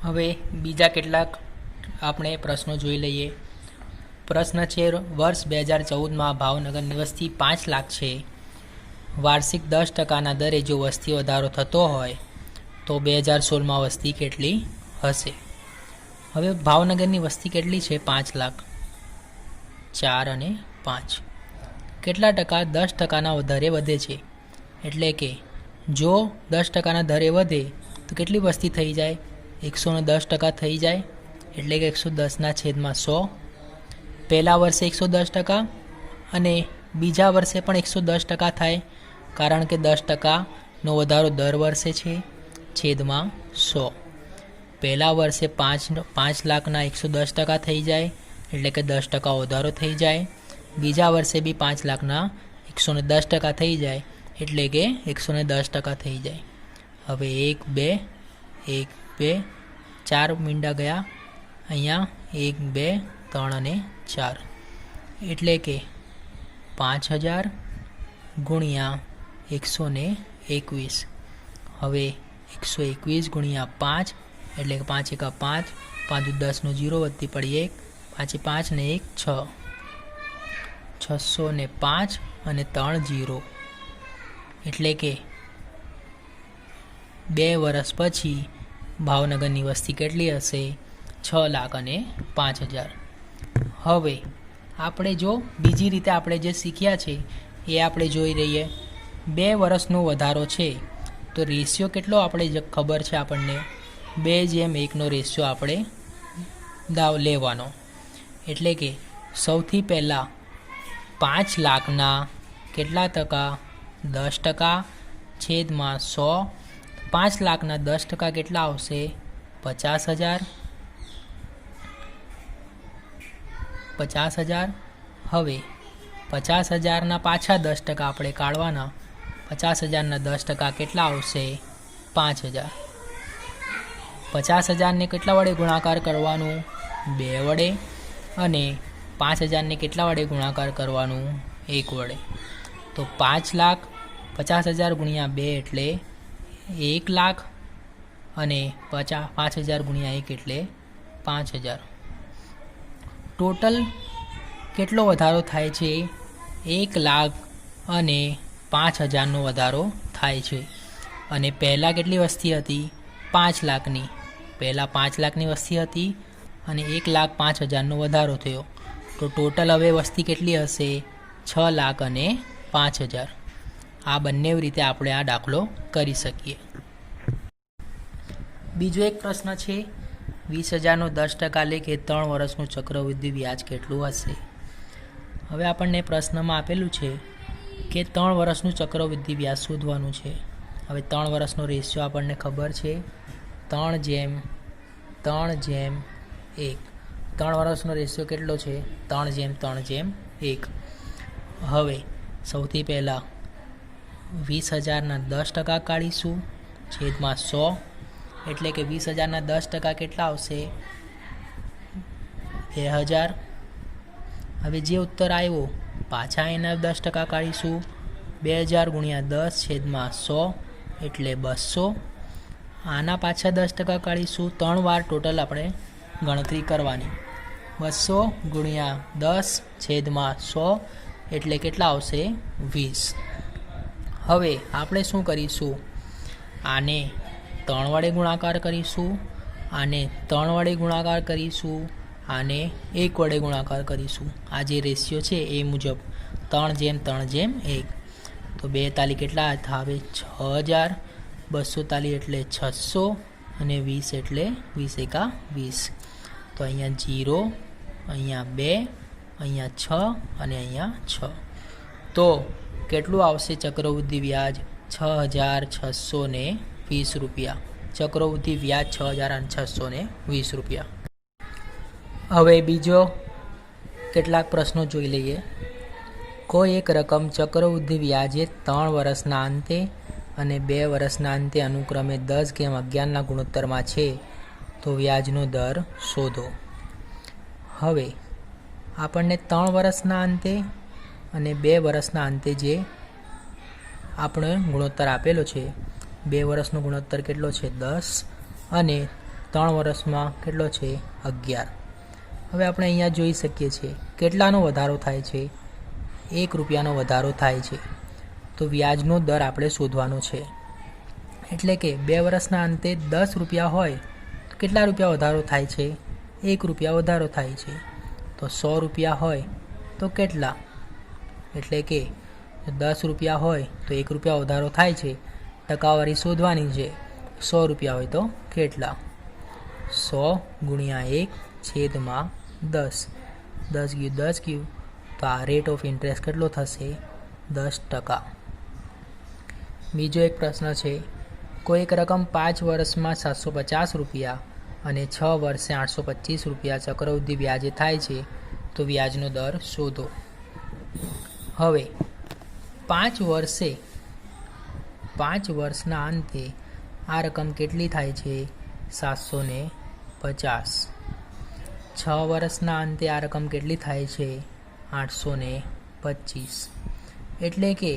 હવે બીજા કેટલાક આપણે પ્રશ્નો જોઈ લઈએ. પ્રશ્ન છે, વર્ષ 2014માં ભાવનગરની વસ્તી 5 લાખ છે. વાર્ષિક 10%ના દરે જો વસ્તી વધારો થતો હોય તો 2016માં વસ્તી કેટલી હશે? હવે ભાવનગરની વસ્તી કેટલી છે? 5 લાખ. 4 અને 5. કેટલા ટકા? 10%ના દરે વધે છે. એટલે કે જો 10%ના દરે વધે તો કેટલી વસ્તી થઈ જાય? 110% થઈ જાય. એટલે કે 110/100. પહેલા વર્ષે 110% અને બીજા વર્ષે પણ 110% થાય, કારણ કે 10%નો વધારો દર વર્ષે છે, છેદમાં 100. પહેલા વર્ષે 5 લાખના 110% થઈ જાય, એટલે કે 10% વધારો થઈ જાય. બીજા વર્ષે બી 5 લાખના 110% થઈ જાય, એટલે કે 110% થઈ જાય. હવે 1 2 1 2 4 મીંડા ગયા. અહીંયા 1 2 3 અને 4, એટલે કે 5000 ગુણ્યા 121. હવે 121 ગુણ્યા 5, એટલે કે 5 એકા 5, 5 10નો 0 વધતી પડી 1, 5 5 ને 1 6, 605 અને 3 0, એટલે કે 2 વર્ષ પછી ભાવનગરની વસ્તી કેટલી હશે? 6,05,000. હવે આપણે જો બીજી રીતે આપણે જે શીખ્યા છે એ આપણે જોઈ રહીએ. 2 વર્ષનો વધારો છે તો રેશિયો કેટલો આપણે ખબર છે આપણને? 2:1નો રેશિયો આપણે લેવાનો. એટલે કે સૌથી પહેલાં 5 લાખના કેટલા ટકા? 10%, છેદમાં 100. 5 લાખના 10% કેટલા આવશે? 50,000. 50,000. હવે 50,000ના પાછા 10% આપણે કાઢવાના. 50,000ના 10% કેટલા આવશે? 5,000. 50,000ને કેટલા વડે ગુણાકાર કરવાનું? 2 વડે. અને 5,000ને કેટલા વડે ગુણાકાર કરવાનું? 1 વડે. તો 5 લાખ 50,000 ગુણ્યા 2 એટલે 1 લાખ, અને 5,000 ગુણ્યા 1 એટલે 5,000. ટોટલ કેટલો વધારો થાય છે? 1 લાખ અને 5,000નો વધારો થાય છે. અને પહેલાં કેટલી વસ્તી હતી? 5 લાખની. પહેલાં 5 લાખની વસ્તી હતી અને 1,05,000નો વધારો થયો. તો ટોટલ હવે વસ્તી કેટલી હશે? 6 લાખ અને 5,000. આ બંને રીતે આપણે આ દાખલો કરી શકીએ. બીજો એક પ્રશ્ન છે, 20,000નો 10% લેખે 3 વર્ષનું ચક્રવૃદ્ધિ વ્યાજ કેટલું હશે? હવે આપણને પ્રશ્નમાં આપેલું છે કે 3 વર્ષનું ચક્રવૃદ્ધિ વ્યાજ શોધવાનું છે. હવે 3 વર્ષનો રેશિયો આપણને ખબર છે, 3:3:1. 3 વર્ષનો રેશિયો કેટલો છે? 3:3:1. હવે સૌથી પહેલાં 20,000ના 10% કાઢીશું, છેદમાં 100. એટલે કે 20,000ના 10% કેટલા આવશે? 2,000. હવે જે ઉત્તર આવ્યો પાછા એના 10% કાઢીશું. 2,000 ગુણ્યા 10 છેદમાં 100, એટલે 200. આના પાછા 10% કાઢીશું. 3 વાર ટોટલ આપણે ગણતરી કરવાની. 200 ગુણ્યા 10 છેદમાં 100, એટલે કેટલા આવશે? 20. હવે આપણે શું કરીશું? આને 3 વડે ગુણાકાર કરીશું, આને 3 વડે ગુણાકાર કરીશું, આને 1 વડે ગુણાકાર કરીશું. આ જે રેશિયો છે એ મુજબ 3:3:1. તો 2 તાલી કેટલા આવે? 6,000. 200 તાલી એટલે 600, અને 20 એટલે 20 એકા 20. તો અહીંયા 0, અહીંયા 2, અહીંયા 6 અને અહીંયા 6. તો કેટલું આવશે ચક્રવૃદ્ધિ વ્યાજ? 6,620 રૂપિયા. ચક્રવૃદ્ધિ વ્યાજ 6,620 રૂપિયા. હવે બીજો કેટલાક પ્રશ્નો જોઈ લઈએ. કોઈ એક રકમ ચક્રવૃદ્ધિ વ્યાજે 3 વર્ષના અંતે અને 2 વર્ષના અંતે અનુક્રમે 10:11ના ગુણોત્તરમાં છે, તો વ્યાજનો દર શોધો. હવે આપણને 3 વર્ષના અંતે અને 2 વર્ષના અંતે જે આપણો ગુણોત્તર આપેલો છે, 2 વર્ષનો ગુણોત્તર કેટલો છે? 10, અને 3 વર્ષમાં કેટલો છે 11. હવે આપણે અહીંયા જોઈ શકીએ છીએ કેટલાનો વધારો થાય છે, 1 રૂપિયાનો વધારો થાય છે. તો વ્યાજનો દર આપણે શોધવાનો છે. એટલે કે 2 વર્ષના અંતે 10 રૂપિયા હોય તો કેટલા રૂપિયા વધારો થાય છે, 1 રૂપિયા વધારો થાય છે. તો 100 રૂપિયા હોય તો કેટલા, એટલે કે 10 રૂપિયા હોય તો 1 રૂપિયા વધારો થાય છે. ટકાવારી શોધવાની છે. 100 રૂપિયા હોય તો કેટલા, 100 ગુણ્યા 1/10. 10 ગયું 10 ગયું, તો આ રેટ ઓફ ઇન્ટરેસ્ટ કેટલો થશે, 10%. બીજો એક પ્રશ્ન છે, કોઈ એક રકમ 5 વર્ષમાં 750 રૂપિયા અને 6 વર્ષે 825 રૂપિયા ચક્રવૃદ્ધિ વ્યાજે થાય છે, તો વ્યાજનો દર શોધો. હવે 5 વર્ષના અંતે આ રકમ કેટલી થાય છે, 750. 6 વર્ષના અંતે આ રકમ કેટલી થાય છે, 825. એટલે કે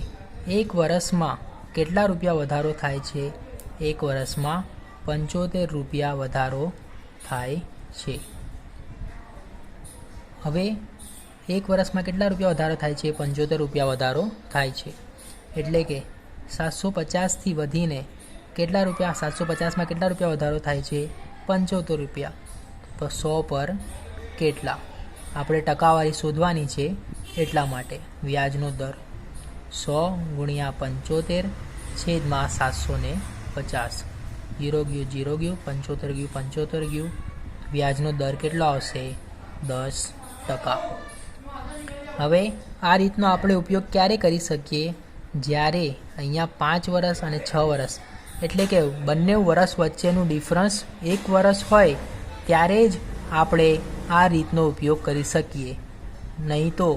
1 વર્ષમાં કેટલા રૂપિયા વધારો થાય છે, 1 વર્ષમાં 75 રૂપિયા વધારો થાય છે. હવે 1 વર્ષમાં કેટલા રૂપિયા વધારો થાય છે, 75 રૂપિયા વધારો થાય છે. એટલે કે 750થી વધીને કેટલા રૂપિયા, 750માં કેટલા રૂપિયા વધારો થાય છે, 75 રૂપિયા. તો 100 પર કેટલા, આપણે ટકાવારી શોધવાની છે. એટલા માટે વ્યાજનો દર 100 ગુણ્યા 75/750. 0 ગયું 0 ગયું, 75 ગયું 75 ગયું. વ્યાજનો દર કેટલો આવશે, 10%. હવે આ રીતનો આપણે ઉપયોગ ક્યારે કરી શકીએ, જ્યારે અહીંયા 5 વર્ષ અને 6 વર્ષ એટલે કે બંને વર્ષ વચ્ચેનું ડિફરન્સ 1 વર્ષ હોય ત્યારે જ આપણે આ રીતનો ઉપયોગ કરી શકીએ. નહીં તો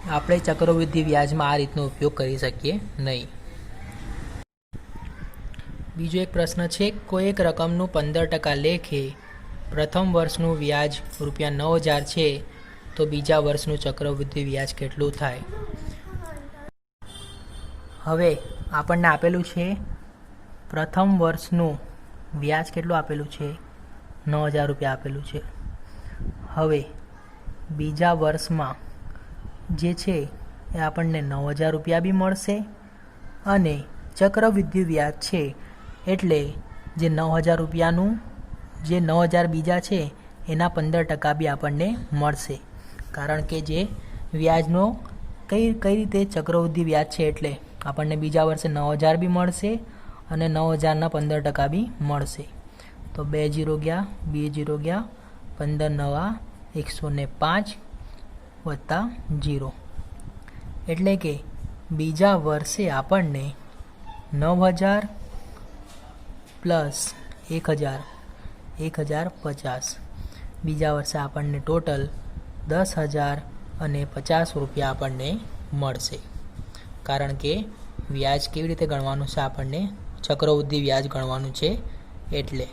આપણે ચક્રવૃદ્ધિ વ્યાજમાં આ રીતનો ઉપયોગ કરી શકીએ નહીં. બીજો એક પ્રશ્ન છે, કોઈ એક રકમનું 15% લેખે પ્રથમ વર્ષનું વ્યાજ ₹9,000 છે, તો બીજા વર્ષનું ચક્રવૃદ્ધિ વ્યાજ કેટલું થાય. હવે આપણને આપેલું છે પ્રથમ વર્ષનું વ્યાજ કેટલું આપેલું છે, 9,000 રૂપિયા આપેલું છે. હવે બીજા વર્ષમાં જે છે એ આપણને 9,000 રૂપિયા બી મળશે અને ચક્રવૃદ્ધિ વ્યાજ છે એટલે જે 9,000 રૂપિયાનું જે 9,000 બીજા છે એના 15% બી આપણને મળશે. કારણ કે જે વ્યાજનો કઈ રીતે ચક્રવૃદ્ધિ વ્યાજ છે એટલે આપણને બીજા વર્ષે 9,000 બી મળશે અને 9,000ના 15% બી મળશે. તો 2 0 ગયા 2 0 ગયા, 15 9 105 વત્તા 0. એટલે કે બીજા વર્ષે આપણને 9,000 પ્લસ 1,000 1,050. બીજા વર્ષે આપણને ટોટલ 10,000 અને 50 રૂપિયા આપણને મળશે. કારણ કે વ્યાજ કેવી રીતે ગણવાનું છે, આપણને ચક્રવૃદ્ધિ વ્યાજ ગણવાનું છે એટલે.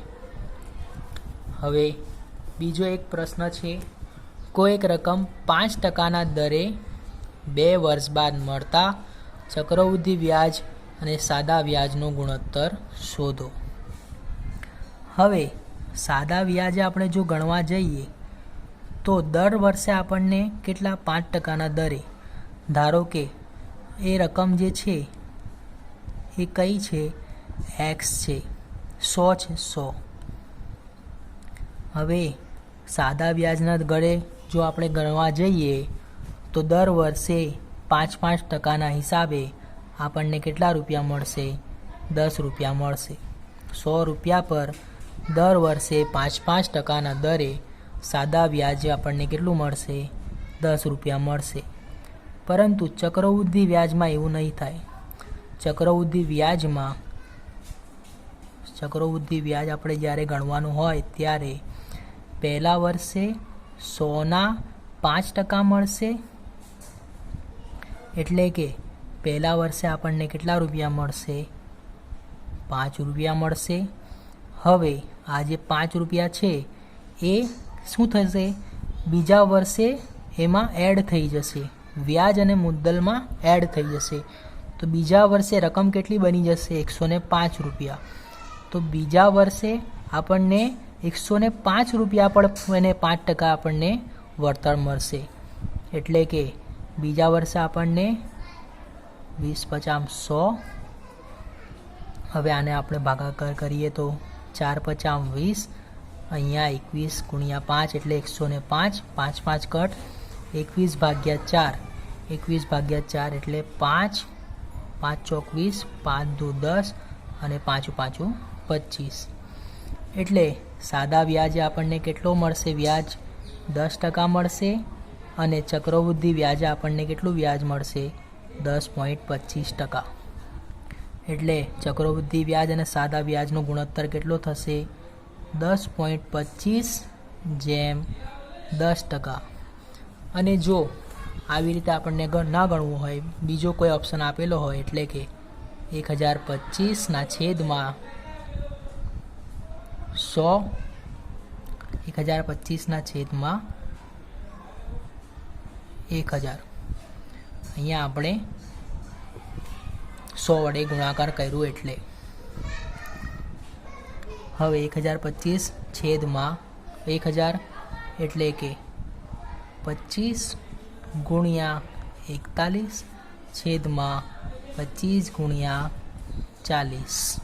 હવે બીજો એક પ્રશ્ન છે, કોઈ એક રકમ 5%ના દરે 2 વર્ષ બાદ મળતા ચક્રવૃદ્ધિ વ્યાજ અને સાદા વ્યાજનો ગુણોત્તર શોધો. હવે સાદા વ્યાજ આપણે જો ગણવા જઈએ તો દર વર્ષે આપણને કેટલા 5%ના દરે, ધારો કે એ રકમ જે છે એ કઈ છે, x છે, 100 છે 100. હવે સાદા વ્યાજના દરે જો આપણે ગણવા જઈએ તો દર વર્ષે 5% હિસાબે આપણને કેટલા રૂપિયા મળશે, 10 રૂપિયા મળશે. 100 રૂપિયા પર દર વર્ષે 5% દરે સાદા વ્યાજ આપણને કેટલું મળશે, 10 રૂપિયા મળશે. પરંતુ ચક્રવૃદ્ધિ વ્યાજમાં એવું નહીં થાય. ચક્રવૃદ્ધિ વ્યાજ આપણે જ્યારે ગણવાનું હોય ત્યારે પહેલા વર્ષે 100ના 5% મળશે. એટલે કે પહેલા વર્ષે આપણને કેટલા રૂપિયા મળશે, 5 રૂપિયા મળશે. હવે આ જે 5 રૂપિયા છે એ શું થશે, બીજા વર્ષે એમાં એડ થઈ જશે, વ્યાજ અને મુદ્દલમાં એડ થઈ જશે. તો બીજા વર્ષે રકમ કેટલી બની જશે, 105 રૂપિયા. તો બીજા વર્ષે આપણને 105 રૂપિયા પર એને 5% આપણને વળતર મળશે. એટલે કે બીજા વર્ષે આપણને 20 50 100. હવે આને આપણે ભાગાકાર કરીએ તો 4 50 20, અહીંયા 21 ગુણ્યા 5 એટલે 105, 5 5 કટ, 21 ભાગ્યા 4, 21 ભાગ્યા 4 એટલે 5, 5 ચોક 20, 5 દુ 10 અને 5 5 25. એટલે સાદા વ્યાજે આપણને કેટલો મળશે? વ્યાજ 10% મળશે અને ચક્રવૃદ્ધિ વ્યાજે આપણને કેટલું વ્યાજ મળશે? 10.25%. એટલે ચક્રવૃદ્ધિ વ્યાજ અને સાદા વ્યાજનો ગુણોત્તર કેટલો થશે? 10.25/10%. અને જો આવી રીતે આપણને ના ગણવું હોય, બીજો કોઈ ઓપ્શન આપેલો હોય, એટલે કે 1025/100, 1025/1000, અહીંયા આપણે 100 વડે ગુણાકાર કર્યું. એટલે હવે 1025/1000 એટલે કે 25 ગુણ્યા 41 છેદમાં 25 ગુણ્યા 40.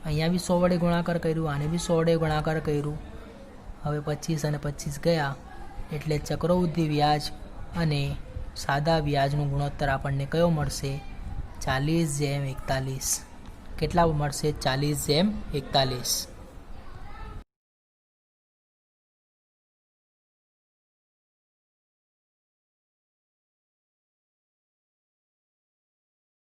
અહીંયા બી 100 વડે ગુણાકાર કર્યું, આને બી 100 વડે ગુણાકાર કર્યું. હવે 25 અને 25 ગયા એટલે ચક્રવૃદ્ધિ વ્યાજ અને સાદા વ્યાજનું ગુણોત્તર આપણને કયો મળશે? 40/41. કેટલા મળશે? 40/41.